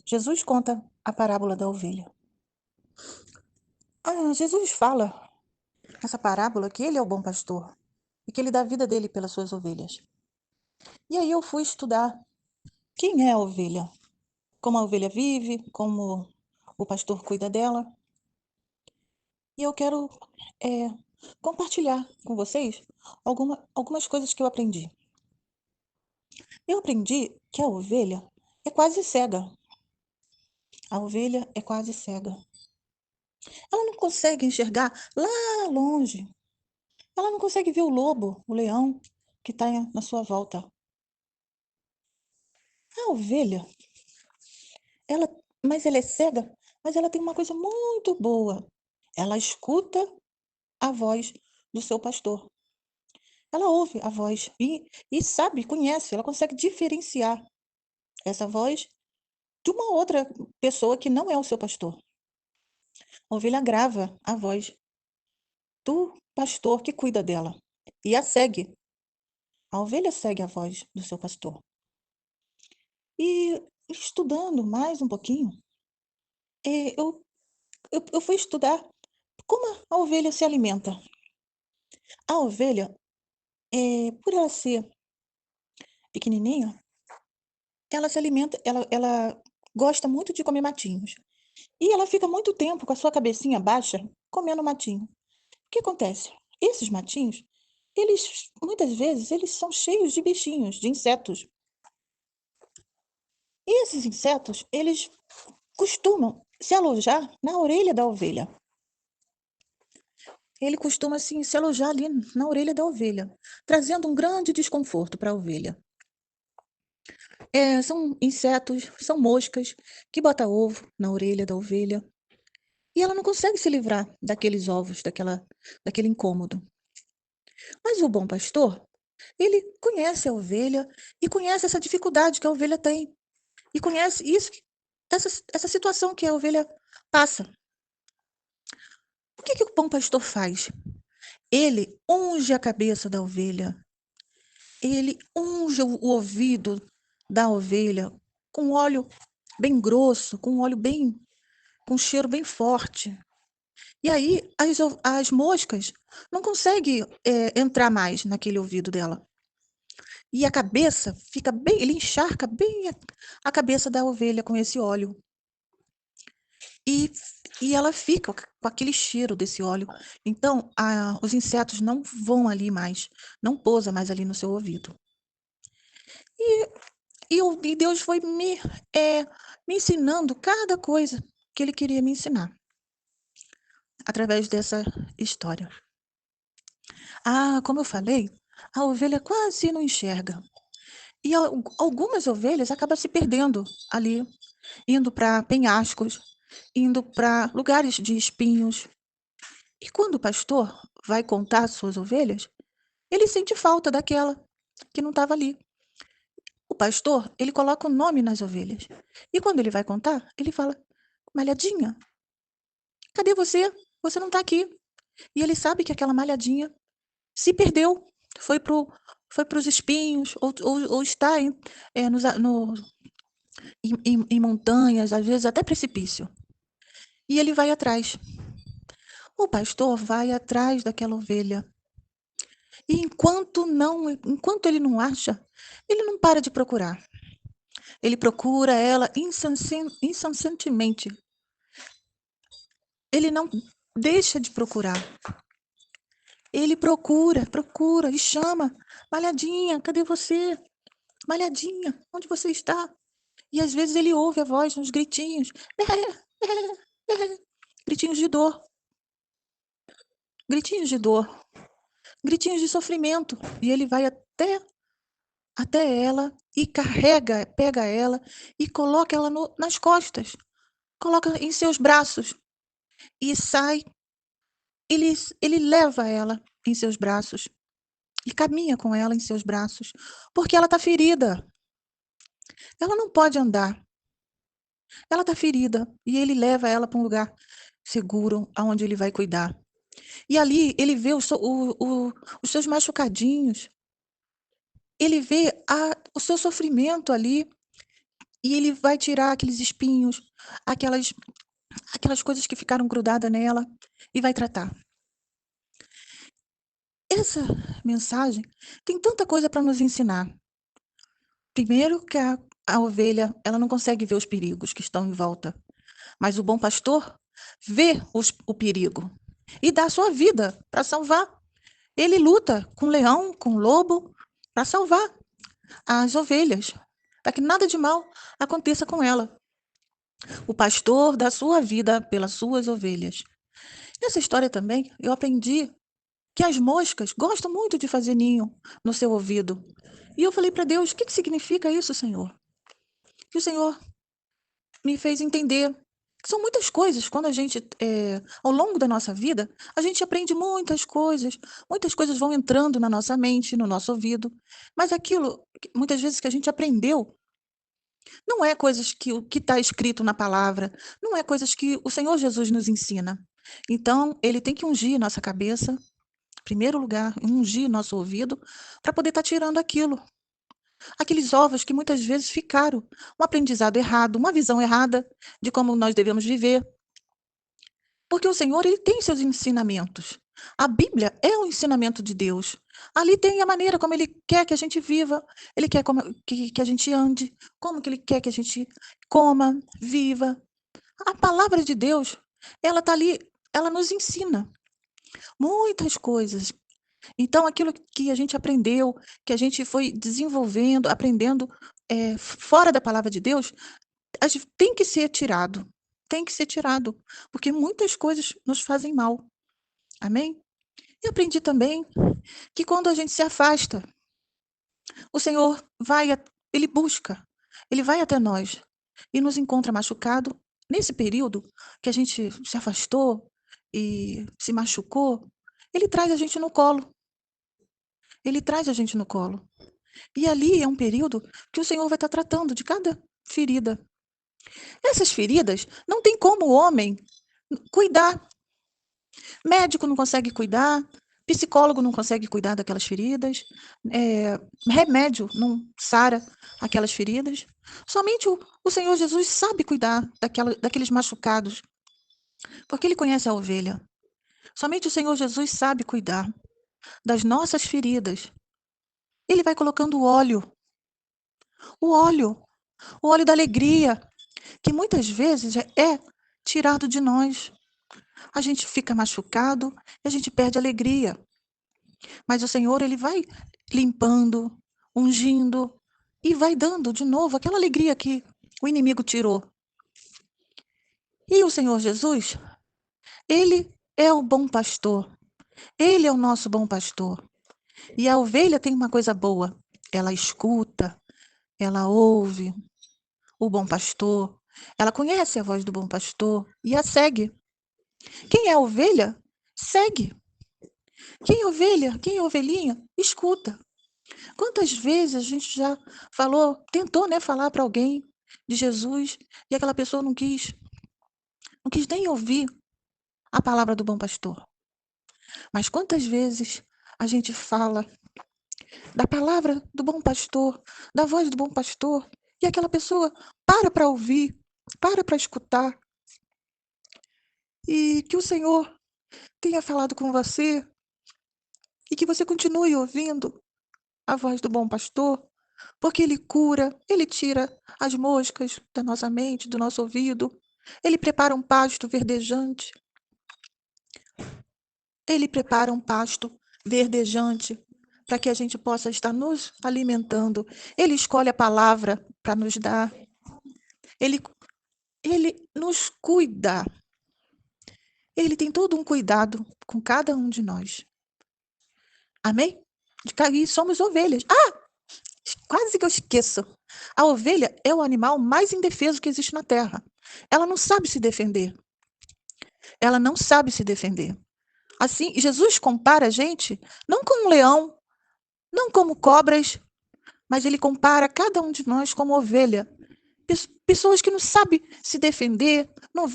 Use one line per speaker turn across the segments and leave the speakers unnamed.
Jesus conta a parábola da ovelha. Jesus fala nessa parábola que ele é o bom pastor e que ele dá a vida dele pelas suas ovelhas. E aí eu fui estudar quem é a ovelha, como a ovelha vive, como o pastor cuida dela. E eu quero compartilhar com vocês algumas coisas que eu aprendi. Eu aprendi que a ovelha é quase cega. A ovelha é quase cega. Ela não consegue enxergar lá longe. Ela não consegue ver o lobo, o leão que está na sua volta. A ovelha, ela, mas ela é cega, mas ela tem uma coisa muito boa. Ela escuta a voz do seu pastor. Ela ouve a voz e sabe, conhece, ela consegue diferenciar essa voz de uma outra pessoa que não é o seu pastor. A ovelha grava a voz do pastor que cuida dela e a segue. A ovelha segue a voz do seu pastor. E estudando mais um pouquinho, eu fui estudar como a ovelha se alimenta. A ovelha, por ela ser pequenininha, ela se alimenta, ela gosta muito de comer matinhos. E ela fica muito tempo com a sua cabecinha baixa comendo matinho. O que acontece? Esses matinhos, eles muitas vezes eles são cheios de bichinhos, de insetos. E esses insetos, eles costumam se alojar na orelha da ovelha. Ele costuma assim, se alojar ali na orelha da ovelha, trazendo um grande desconforto para a ovelha. São insetos, são moscas que botam ovo na orelha da ovelha e ela não consegue se livrar daqueles ovos, daquele incômodo. Mas o bom pastor, ele conhece a ovelha e conhece essa dificuldade que a ovelha tem e conhece essa situação que a ovelha passa. O que o bom pastor faz? Ele unge a cabeça da ovelha. Ele unge o ouvido da ovelha com óleo bem grosso, com cheiro bem forte. E aí as moscas não conseguem entrar mais naquele ouvido dela. E a cabeça fica bem, ele encharca bem a cabeça da ovelha com esse óleo. E ela fica com aquele cheiro desse óleo. Então, os insetos não vão ali mais, não pousam mais ali no seu ouvido. E Deus foi me ensinando cada coisa que Ele queria me ensinar através dessa história. Como eu falei, a ovelha quase não enxerga. E algumas ovelhas acabam se perdendo ali, indo para penhascos, indo para lugares de espinhos. E quando o pastor vai contar as suas ovelhas, ele sente falta daquela que não estava ali. O pastor, ele coloca o nome nas ovelhas. E quando ele vai contar, ele fala: Malhadinha, cadê você? Você não está aqui. E ele sabe que aquela malhadinha se perdeu, foi para os espinhos, ou está em montanhas, às vezes até precipício. E ele vai atrás. O pastor vai atrás daquela ovelha. E enquanto ele não acha, ele não para de procurar. Ele procura ela incessantemente. Ele não deixa de procurar. Ele procura e chama: Malhadinha, cadê você? Malhadinha, onde você está? E às vezes ele ouve a voz, uns gritinhos. Gritinhos de dor. Gritinhos de dor. Gritinhos de sofrimento. E ele vai até ela e pega ela e coloca ela nas costas. Coloca em seus braços. E sai. Ele leva ela em seus braços. E caminha com ela em seus braços. Porque ela está ferida. Ela não pode andar. Ela está ferida. E ele leva ela para um lugar seguro, aonde ele vai cuidar. E ali ele vê os seus machucadinhos. Ele vê o seu sofrimento ali. e ele vai tirar aqueles espinhos, aquelas, aquelas coisas que ficaram grudadas nela, e vai tratar. Essa mensagem tem tanta coisa para nos ensinar. Primeiro que a ovelha, ela não consegue ver os perigos que estão em volta, mas o bom pastor vê o perigo e dá a sua vida para salvar. Ele luta com o leão, com o lobo, para salvar as ovelhas, para que nada de mal aconteça com ela. O pastor dá sua vida pelas suas ovelhas. Nessa história também, eu aprendi que as moscas gostam muito de fazer ninho no seu ouvido. E eu falei para Deus, o que significa isso, Senhor? E o Senhor me fez entender que são muitas coisas. Quando a gente, ao longo da nossa vida, a gente aprende muitas coisas vão entrando na nossa mente, no nosso ouvido, mas aquilo, muitas vezes, que a gente aprendeu, não é coisas que o que está escrito na palavra, não é coisas que o Senhor Jesus nos ensina. Então, ele tem que ungir nossa cabeça, em primeiro lugar, ungir nosso ouvido, para poder estar tirando aquilo. Aqueles ovos que muitas vezes ficaram, um aprendizado errado, uma visão errada de como nós devemos viver. Porque o Senhor, ele tem seus ensinamentos. A Bíblia é o ensinamento de Deus. Ali tem a maneira como ele quer que a gente viva, ele quer que a gente ande, como que ele quer que a gente coma, viva. A palavra de Deus, ela está ali, ela nos ensina muitas coisas. Então, aquilo que a gente aprendeu, que a gente foi desenvolvendo, aprendendo fora da palavra de Deus, tem que ser tirado. Tem que ser tirado, porque muitas coisas nos fazem mal. Amém? E aprendi também que quando a gente se afasta, o Senhor ele busca, ele vai até nós e nos encontra machucado. Nesse período que a gente se afastou e se machucou, ele traz a gente no colo. Ele traz a gente no colo. E ali é um período que o Senhor vai estar tratando de cada ferida. Essas feridas não tem como o homem cuidar. Médico não consegue cuidar, psicólogo não consegue cuidar daquelas feridas, remédio não sara aquelas feridas. Somente o Senhor Jesus sabe cuidar daqueles machucados, porque ele conhece a ovelha. Somente o Senhor Jesus sabe cuidar das nossas feridas. Ele vai colocando o óleo, o óleo da alegria, que muitas vezes é tirado de nós. A gente fica machucado e a gente perde a alegria. Mas o Senhor, ele vai limpando, ungindo e vai dando de novo aquela alegria que o inimigo tirou. E o Senhor Jesus, ele é o bom pastor. Ele é o nosso bom pastor. E a ovelha tem uma coisa boa. Ela escuta, ela ouve o bom pastor, ela conhece a voz do bom pastor e a segue. Quem é ovelha, segue. Quem é ovelha, quem é ovelhinha, escuta. Quantas vezes a gente já falou, tentou, né, falar para alguém de Jesus e aquela pessoa não quis nem ouvir a palavra do bom pastor. Mas quantas vezes a gente fala da palavra do bom pastor, da voz do bom pastor, e aquela pessoa para ouvir, para escutar. E que o Senhor tenha falado com você e que você continue ouvindo a voz do bom pastor, porque ele cura, ele tira as moscas da nossa mente, do nosso ouvido. Ele prepara um pasto verdejante. Ele prepara um pasto verdejante para que a gente possa estar nos alimentando. Ele escolhe a palavra para nos dar. Ele, ele nos cuida. Ele tem todo um cuidado com cada um de nós. Amém? E somos ovelhas. Quase que eu esqueço. A ovelha é o animal mais indefeso que existe na terra. Ela não sabe se defender. Ela não sabe se defender. Assim, Jesus compara a gente não com um leão, não como cobras, mas ele compara cada um de nós como ovelha. Pessoas que não sabem se defender, não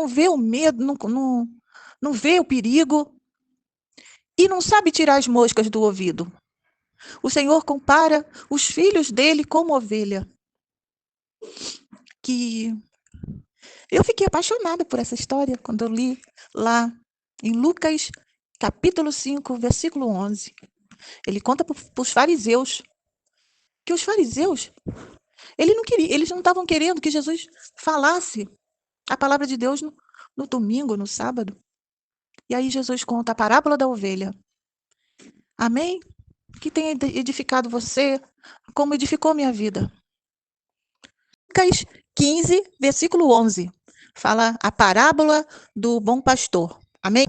vê o medo, não vê o perigo e não sabe tirar as moscas do ouvido. O Senhor compara os filhos dele como ovelha. que eu fiquei apaixonada por essa história quando eu li lá em Lucas, capítulo 5, versículo 11. Ele conta para os fariseus que os fariseus, eles não estavam querendo que Jesus falasse a palavra de Deus no domingo, no sábado. E aí Jesus conta a parábola da ovelha. Amém? Que tenha edificado você, como edificou minha vida. Lucas 15, versículo 11. Fala a parábola do bom pastor. Amém?